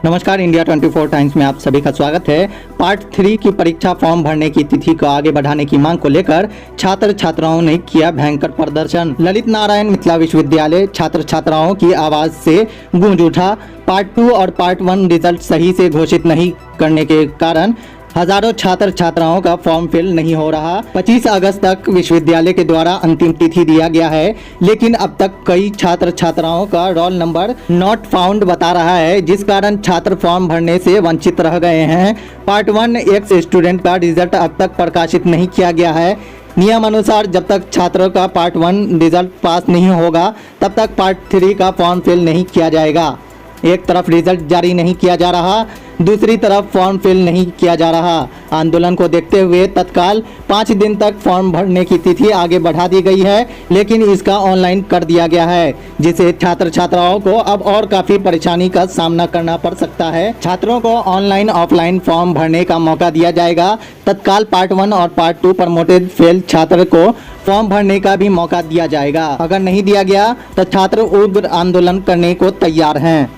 नमस्कार, India 24 times में आप सभी का स्वागत है। पार्ट 3 की परीक्षा फॉर्म भरने की तिथि को आगे बढ़ाने की मांग को लेकर छात्र छात्राओं ने किया भयंकर प्रदर्शन। ललित नारायण मिथिला विश्वविद्यालय छात्र छात्राओं की आवाज से गूंज उठा। पार्ट 2 और पार्ट 1 रिजल्ट सही से घोषित नहीं करने के कारण हजारों छात्र छात्राओं का फॉर्म फिल नहीं हो रहा। 25 अगस्त तक विश्वविद्यालय के द्वारा अंतिम तिथि दिया गया है, लेकिन अब तक कई छात्र छात्राओं का रोल नंबर नॉट फाउंड बता रहा है, जिस कारण छात्र फॉर्म भरने से वंचित रह गए हैं। पार्ट 1 एक्स स्टूडेंट का रिजल्ट अब तक प्रकाशित नहीं किया गया है। नियम अनुसार जब तक छात्रों का पार्ट 1 रिजल्ट पास नहीं होगा तब तक पार्ट 3 का फॉर्म फिल नहीं किया जाएगा। एक तरफ रिजल्ट जारी नहीं किया जा रहा, दूसरी तरफ फॉर्म फिल नहीं किया जा रहा। आंदोलन को देखते हुए तत्काल 5 दिन तक फॉर्म भरने की तिथि आगे बढ़ा दी गई है, लेकिन इसका ऑनलाइन कर दिया गया है, जिससे छात्र छात्राओं को अब और काफ़ी परेशानी का सामना करना पड़ सकता है। छात्रों को ऑनलाइन ऑफलाइन फॉर्म भरने का मौका दिया जाएगा। तत्काल पार्ट 1 और पार्ट 2 प्रमोटेड फेल छात्र को फॉर्म भरने का भी मौका दिया जाएगा। अगर नहीं दिया गया तो छात्र उग्र आंदोलन करने को तैयार हैं।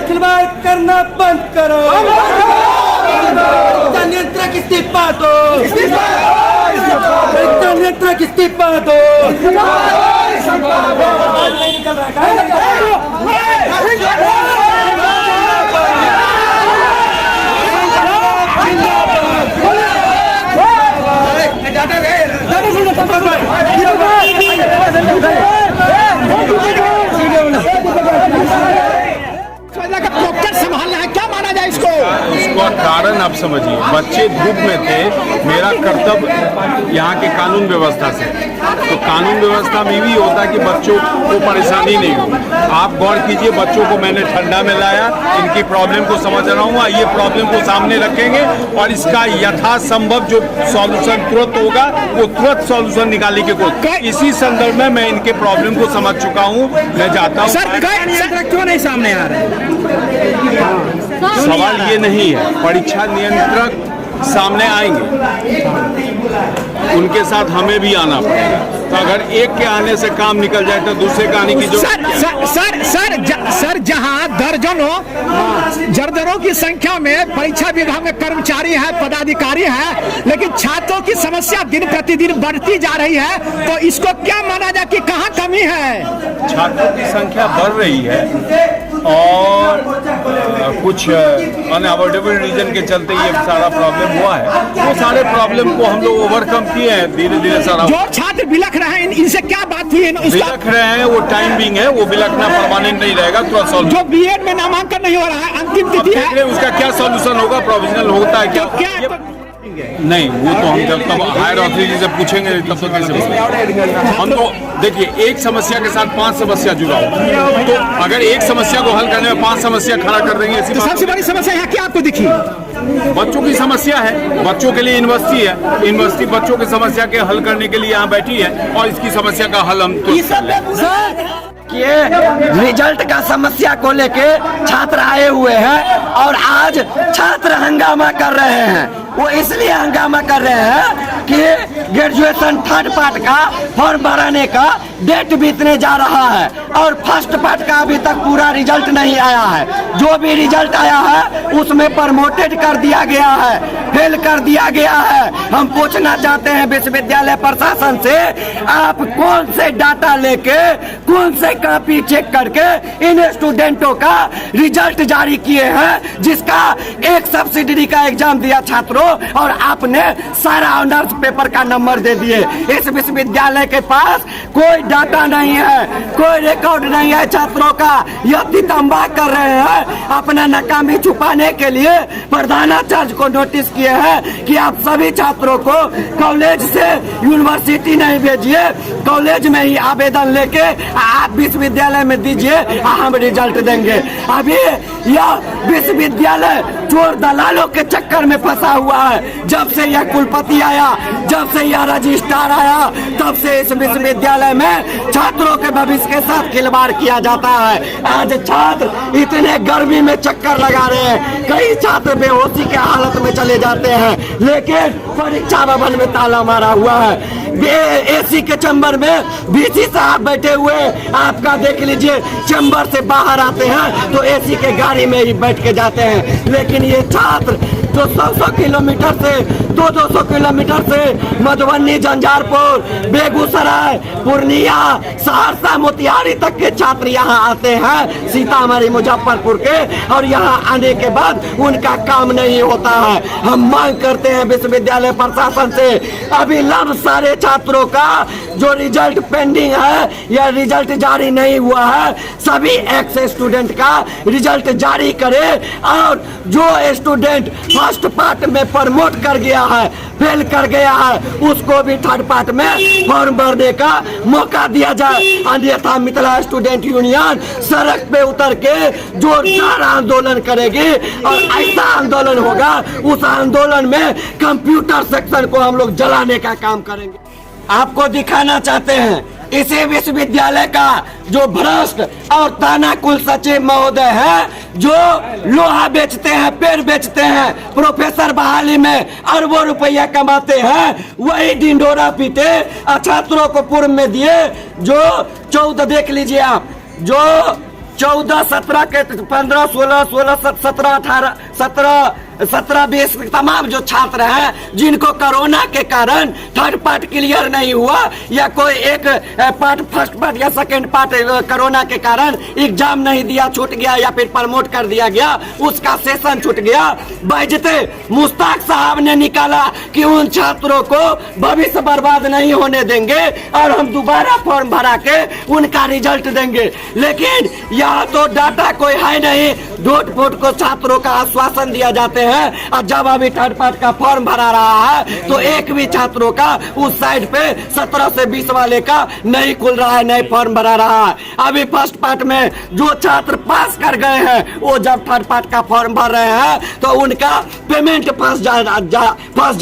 खिलवाड़ करना बंद करो। नियंत्रक इस्तीफा दो। नियंत्रक इस्तीफा दो। संभालना है, क्या माना जाए इसको? उसका कारण आप समझिए, बच्चे धूप में थे। मेरा कर्तव्य यहाँ के कानून व्यवस्था से, तो कानून व्यवस्था में भी होता है कि बच्चों को परेशानी नहीं हो। आप गौर कीजिए, बच्चों को मैंने ठंडा में लाया, इनकी प्रॉब्लम को समझ रहा हूँ, ये प्रॉब्लम को सामने रखेंगे और इसका यथासंभव जो सॉल्यूशन तुरंत होगा वो तुरंत सॉल्यूशन निकालने की कोशिश। इसी संदर्भ में मैं इनके प्रॉब्लम को समझ चुका हूँ। मैं जाता हूँ। क्यों नहीं सामने आ रहे? सवाल ये नहीं है, परीक्षा नियंत्रक सामने आएंगे, उनके साथ हमें भी आना पड़ेगा। तो अगर एक के आने से काम निकल जाए तो दूसरे का आने की जो सर जहां दर्जनों की संख्या में परीक्षा विभाग में कर्मचारी है, पदाधिकारी है, लेकिन छात्रों की समस्या दिन प्रतिदिन बढ़ती जा रही है, तो इसको क्या माना जाए कि कहाँ कमी है? छात्रों की संख्या बढ़ रही है और कुछ अनअवॉइडेबल रीजन के चलते ये सारा प्रॉब्लम हुआ है। वो सारे प्रॉब्लम को हम लोग ओवरकम किए हैं धीरे धीरे। सारा जो छात्र बिलख रहे हैं, इनसे क्या बात हुई? बिलख रहे हैं, वो टाइम बिंग है, वो बिलखना परमानेंट नहीं रहेगा। थोड़ा सॉल्व जो बीएड में नामांकन नहीं हो रहा है, अंतिम तिथि है, उसका क्या सॉल्यूशन होगा? प्रोविजनल होता है क्या? नहीं, वो तो हम जब तक हायर अथॉरिटी से पूछेंगे तब तक कैसे बताएंगे? हम तो देखिए, एक समस्या के साथ 5 समस्या जुड़ा हो, तो अगर एक समस्या को हल करने में 5 समस्या खड़ा कर देंगे, तो सबसे बड़ी समस्या है क्या आपको दिखी? बच्चों की समस्या है। बच्चों के लिए यूनिवर्सिटी है, यूनिवर्सिटी बच्चों की समस्या के हल करने के लिए यहाँ बैठी है और इसकी समस्या का हल हम रिजल्ट का समस्या को लेके छात्र आए हुए हैं और आज छात्र हंगामा कर रहे हैं। वो इसलिए हंगामा कर रहे हैं कि ग्रेजुएशन 3rd पार्ट का फॉर्म भराने का डेट बीतने जा रहा है और 1st पार्ट का अभी तक पूरा रिजल्ट नहीं आया है। जो भी रिजल्ट आया है उसमें प्रमोटेड कर दिया गया है, फेल कर दिया गया है। हम पूछना चाहते हैं विश्वविद्यालय प्रशासन से, आप कौन से डाटा लेके, कौन से कॉपी चेक करके इन स्टूडेंटों का रिजल्ट जारी किए हैं, जिसका एक सब्सिडरी का एग्जाम दिया छात्रों और आपने सारा ऑनर्स पेपर का नंबर दे दिए। इस विश्वविद्यालय के पास कोई डाटा नहीं है, कोई रिकॉर्ड नहीं है छात्रों का। यह तितम्बा कर रहे हैं। अपना नाकामी छुपाने के लिए प्रधानाचार्य को नोटिस किए हैं कि आप सभी छात्रों को कॉलेज से यूनिवर्सिटी नहीं भेजिए, कॉलेज में ही आवेदन लेके आप विश्वविद्यालय में दीजिए, हम रिजल्ट देंगे। अभी यह विश्वविद्यालय चोर दलालों के चक्कर में फंसा हुआ है। जब से यह कुलपति आया जब से यह रजिस्ट्रार आया तब से इस विश्वविद्यालय में छात्रों के भविष्य के साथ खिलवाड़ किया जाता है। आज छात्र इतने गर्मी में चक्कर लगा रहे हैं, कई छात्र बेहोशी के हालत में चले जाते हैं, लेकिन परीक्षा भवन में ताला मारा हुआ है। एसी के चैम्बर में बीसी साहब बैठे हुए, आपका देख लीजिए, चैम्बर से बाहर आते हैं तो एसी के गाड़ी में ही बैठ के जाते हैं। लेकिन ये छात्र जो 100 किलोमीटर से 200 किलोमीटर से मधुबनी, झंझारपुर, बेगूसराय, पूर्णिया, सहरसा, मोतिहारी तक के छात्र यहाँ आते हैं, सीतामढ़ी, मुजफ्फरपुर के, और यहाँ आने के बाद उनका काम नहीं होता है। हम मांग करते हैं विश्वविद्यालय प्रशासन से अविलंब सारे छात्रों का जो रिजल्ट पेंडिंग है या रिजल्ट जारी नहीं हुआ है, सभी एक्स स्टूडेंट का रिजल्ट जारी करे, और जो स्टूडेंट फर्स्ट पार्ट में प्रमोट कर गया है, फेल कर गया है, उसको भी थर्ड पार्ट में फॉर्म भरने का मौका दिया जाए। अन्यथा मिथिला स्टूडेंट यूनियन सड़क पे उतर के जोरदार आंदोलन करेगी, और ऐसा आंदोलन होगा, उस आंदोलन में कंप्यूटर सेक्शन को हम लोग जलाने का काम करेंगे। आपको दिखाना चाहते हैं इसी विश्वविद्यालय का जो भ्रष्ट और ताना कुल सचिव महोदय है, जो लोहा बेचते हैं, पेड़ बेचते हैं, प्रोफेसर बहाली में अरबों रुपया कमाते हैं, वही डिंडोरा पीटे छात्रों को पूर्व में दिए। जो 14 देख लीजिए आप, जो 14, 17 के 15, 16, 17, 18, 17, 20 तमाम जो छात्र हैं जिनको कोरोना के कारण थर्ड पार्ट क्लियर नहीं हुआ, या कोई एक पार्ट फर्स्ट पार्ट या सेकंड पार्ट कोरोना के कारण एग्जाम नहीं दिया, छूट गया, या फिर प्रमोट कर दिया गया, उसका सेशन छूट गया, बैजते मुश्ताक साहब ने निकाला कि उन छात्रों को भविष्य बर्बाद नहीं होने देंगे और हम दोबारा फॉर्म भरा के उनका रिजल्ट देंगे। लेकिन यहाँ तो डाटा कोई है नहीं, डोट फोट को छात्रों का आश्वासन दिया जाते हैं, और जब अभी थर्ड पार्ट का फॉर्म भरा रहा है तो एक भी छात्रों का उस साइड पे 17 से 20 वाले का नहीं खुल रहा है, नहीं फॉर्म भरा रहा है। अभी फर्स्ट पार्ट में जो छात्र पास कर गए हैं, वो जब थर्ड पार्ट का फॉर्म भर रहे हैं तो उनका पेमेंट फंस जा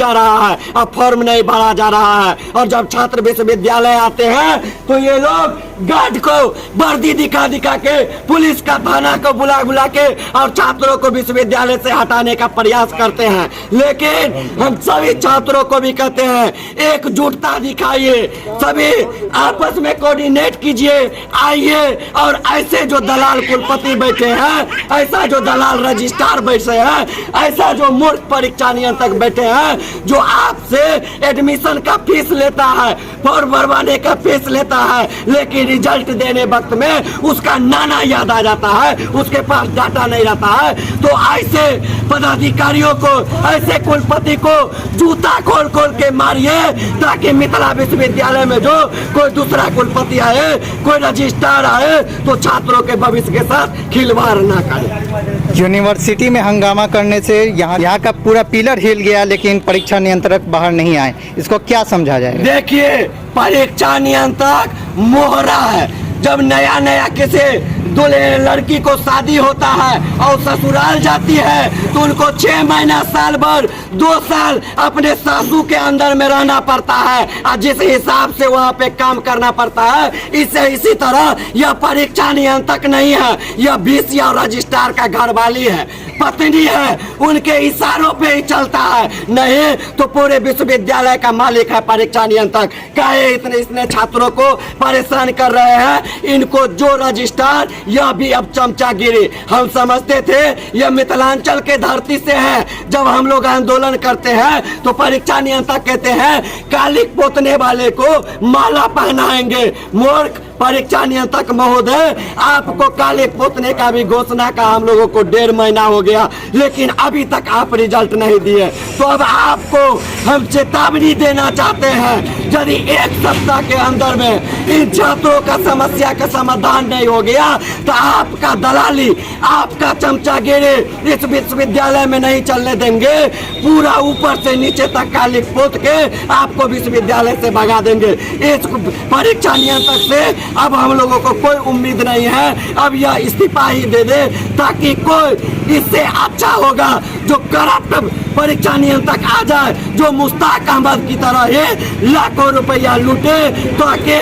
रहा है, और फॉर्म नहीं भरा जा रहा है। और जब छात्र विश्वविद्यालय आते हैं तो ये लोग गार्ड को वर्दी दिखा दिखा के, पुलिस का थाना को बुला के और छात्रों को विश्वविद्यालय से हटाने का प्रयास करते हैं। लेकिन हम सभी छात्रों को भी कहते हैं, एकजुटता दिखाइए, सभी आपस में कोऑर्डिनेट कीजिए, आइए, और ऐसे जो दलाल कुलपति बैठे हैं, ऐसा जो दलाल रजिस्ट्रार बैठे हैं, ऐसा जो मूर्ख परीक्षा नियंत्रक बैठे हैं, जो आपसे एडमिशन का फीस लेता है, फॉर्म भरवाने का फीस लेता है, लेकिन रिजल्ट देने वक्त में उसका नाना याद आ जाता है, उसके पास डाटा नहीं रहता है। तो ऐसे पदाधिकारियों को, ऐसे कुलपति को जूता खोल खोल के मारिए, ताकि मिथिला विश्वविद्यालय में जो कोई दूसरा कुलपति आए, कोई रजिस्ट्रार आए, तो छात्रों के भविष्य के साथ खिलवाड़ ना करे। यूनिवर्सिटी में हंगामा करने से यहाँ का पूरा पिलर हिल गया, लेकिन परीक्षा नियंत्रक बाहर नहीं आए, इसको क्या समझा जाए? देखिए, परीक्षा नियंत्रक मोहरा है। जब नया नया किसी लड़की को शादी होता है और ससुराल जाती है तो उनको 6 महीना, साल भर, 2 साल अपने सासू के अंदर में रहना पड़ता है, और जिस हिसाब से वहाँ पे काम करना पड़ता है, इसी तरह यह परीक्षा नियंत्रक नहीं है, यह बीसी और रजिस्ट्रार का घरवाली है, पत्नी है, उनके इशारों पे ही चलता है, नहीं तो पूरे विश्वविद्यालय का मालिक है परीक्षा नियंत्रक। काहे इतने छात्रों को परेशान कर रहे हैं? इनको जो रजिस्ट्रार, यह भी अब चमचागिरी। हम समझते थे यह मिथिलांचल के धरती से है। जब हम लोग आंदोलन करते हैं तो परीक्षा नियंत्रक कहते हैं कालिक पोतने वाले को माला पहनाएंगे। मूर्ख परीक्षा नियंत्रक महोदय, आपको काले पोतने का भी घोषणा का हम लोगों को 1.5 महीना हो गया, लेकिन अभी तक आप रिजल्ट नहीं दिए। तो अब आपको हम चेतावनी देना चाहते हैं, यदि 1 सप्ताह के अंदर में इन छात्रों का समस्या का समाधान नहीं हो गया तो आपका दलाली, आपका चमचागिरी इस विश्वविद्यालय में नहीं चलने देंगे। पूरा ऊपर से नीचे तक कालिक पोत के आपको विश्वविद्यालय से भगा देंगे। इस परीक्षा नियंत्रक से अब हम लोगों को कोई उम्मीद नहीं है, अब यह इस्तीफा ही दे दे ताकि कोई इससे अच्छा होगा जो करप्ट परीक्षा नियंत्रक आ जाए, जो मुश्ताक अहमद की तरह ही लाखों रुपया लूटे ताकि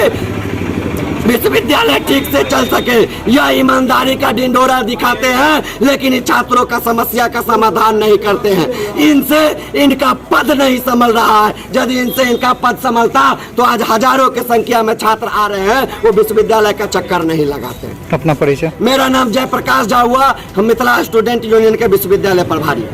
विश्वविद्यालय ठीक से चल सके। यह ईमानदारी का ढिंढोरा दिखाते हैं लेकिन इन छात्रों का समस्या का समाधान नहीं करते हैं। इनसे इनका पद नहीं संभल रहा है। यदि इनसे इनका पद संभलता तो आज हजारों की संख्या में छात्र आ रहे हैं, वो विश्वविद्यालय का चक्कर नहीं लगाते। अपना परिचय। मेरा नाम जयप्रकाश झा हुआ, हम मिथिला स्टूडेंट यूनियन के विश्वविद्यालय प्रभारी।